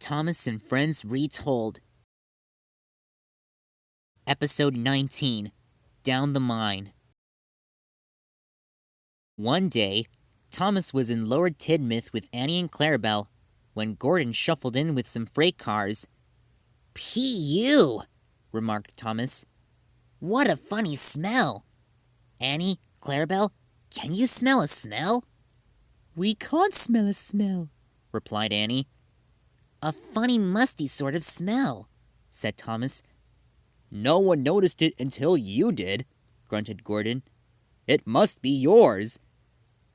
Thomas and Friends Retold. Episode 19, Down the Mine. One day, Thomas was in Lower Tidmouth with Annie and Clarabelle when Gordon shuffled in with some freight cars. "P.U.," remarked Thomas. "What a funny smell! Annie, Clarabelle, can you smell a smell?" "We can't smell a smell," replied Annie. "A funny musty sort of smell," said Thomas. "No one noticed it until you did," grunted Gordon. "It must be yours."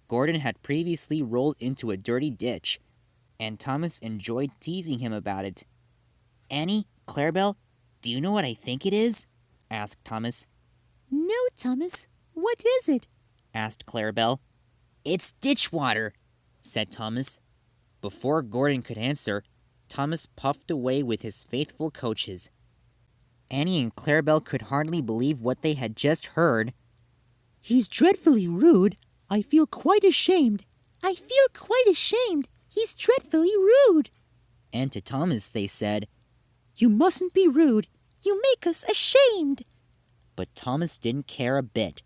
Gordon had previously rolled into a dirty ditch, and Thomas enjoyed teasing him about it. "Annie, Clarabelle, do you know what I think it is?" asked Thomas. "No, Thomas. What is it?" asked Clarabelle. "It's ditch water," said Thomas. Before Gordon could answer, Thomas puffed away with his faithful coaches. Annie and Clarabelle could hardly believe what they had just heard. "He's dreadfully rude. I feel quite ashamed." "I feel quite ashamed. He's dreadfully rude." And to Thomas they said, "You mustn't be rude. You make us ashamed." But Thomas didn't care a bit.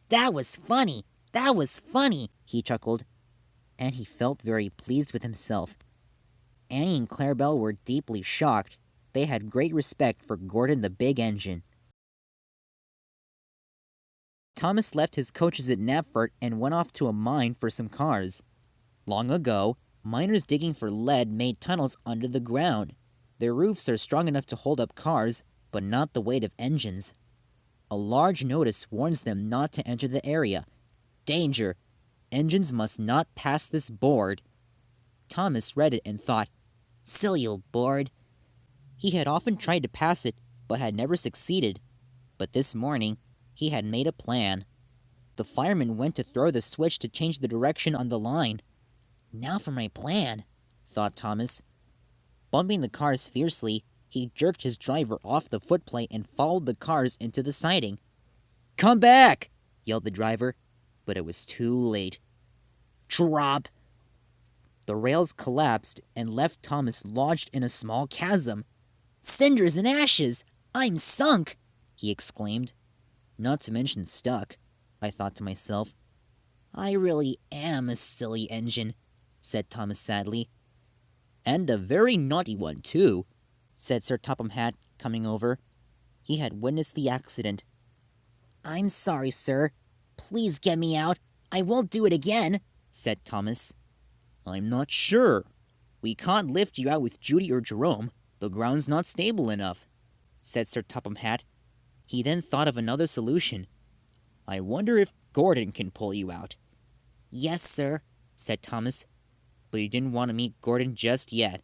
"That was funny! That was funny!" he chuckled. And he felt very pleased with himself. Annie and Clarabelle were deeply shocked. They had great respect for Gordon the Big Engine. Thomas left his coaches at Knapford and went off to a mine for some cars. Long ago, miners digging for lead made tunnels under the ground. Their roofs are strong enough to hold up cars, but not the weight of engines. A large notice warns them not to enter the area. Danger! Engines must not pass this board. Thomas read it and thought, "Silly old board." He had often tried to pass it, but had never succeeded. But this morning, he had made a plan. The fireman went to throw the switch to change the direction on the line. "Now for my plan," thought Thomas. Bumping the cars fiercely, he jerked his driver off the footplate and followed the cars into the siding. "Come back!" yelled the driver, but it was too late. Drop! The rails collapsed and left Thomas lodged in a small chasm. "Cinders and ashes! I'm sunk!" he exclaimed. Not to mention stuck, I thought to myself. "I really am a silly engine," said Thomas sadly. "And a very naughty one, too," said Sir Topham Hatt, coming over. He had witnessed the accident. "I'm sorry, sir. Please get me out. I won't do it again," said Thomas. "I'm not sure. We can't lift you out with Judy or Jerome. The ground's not stable enough," said Sir Topham Hatt. He then thought of another solution. "I wonder if Gordon can pull you out." "Yes, sir," said Thomas, but he didn't want to meet Gordon just yet.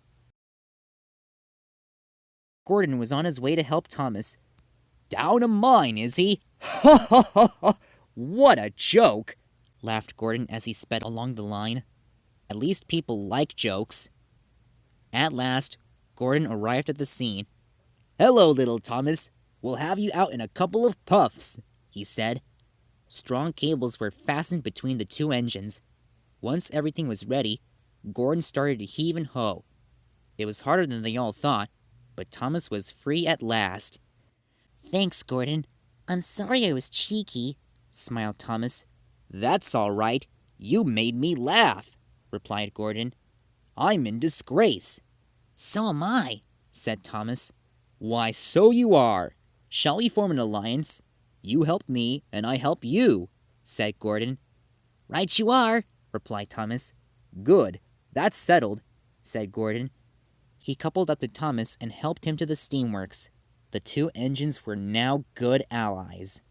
Gordon was on his way to help Thomas. "Down a mine, is he? Ha ha ha ha! What a joke!" laughed Gordon as he sped along the line. At least people like jokes. At last, Gordon arrived at the scene. "Hello, little Thomas. We'll have you out in a couple of puffs," he said. Strong cables were fastened between the two engines. Once everything was ready, Gordon started to heave and hoe. It was harder than they all thought, but Thomas was free at last. "Thanks, Gordon. I'm sorry I was cheeky," smiled Thomas. "That's all right. You made me laugh," replied Gordon. "I'm in disgrace." "So am I," said Thomas. "Why, so you are. Shall we form an alliance? You help me, and I help you," said Gordon. "Right you are," replied Thomas. "Good. That's settled," said Gordon. He coupled up to Thomas and helped him to the steamworks. The two engines were now good allies.